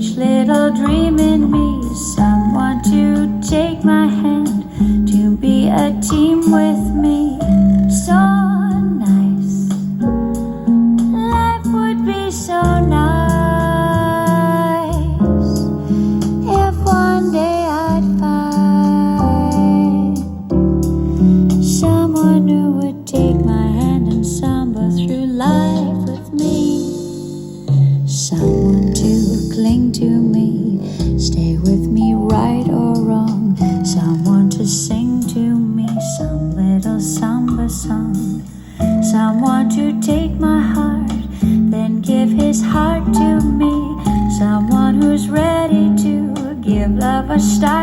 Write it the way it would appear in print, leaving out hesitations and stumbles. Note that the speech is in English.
each little dream in me. Someone to take my hand, to be a team with me. So nice, life would be so nice if one day I'd find someone who would take my hand and samba through life with me. Someone to cling to me, stay with me right or wrong. Someone to sing to me some little samba song. Someone to take my heart, then give his heart to me. Someone who's ready to give love a start.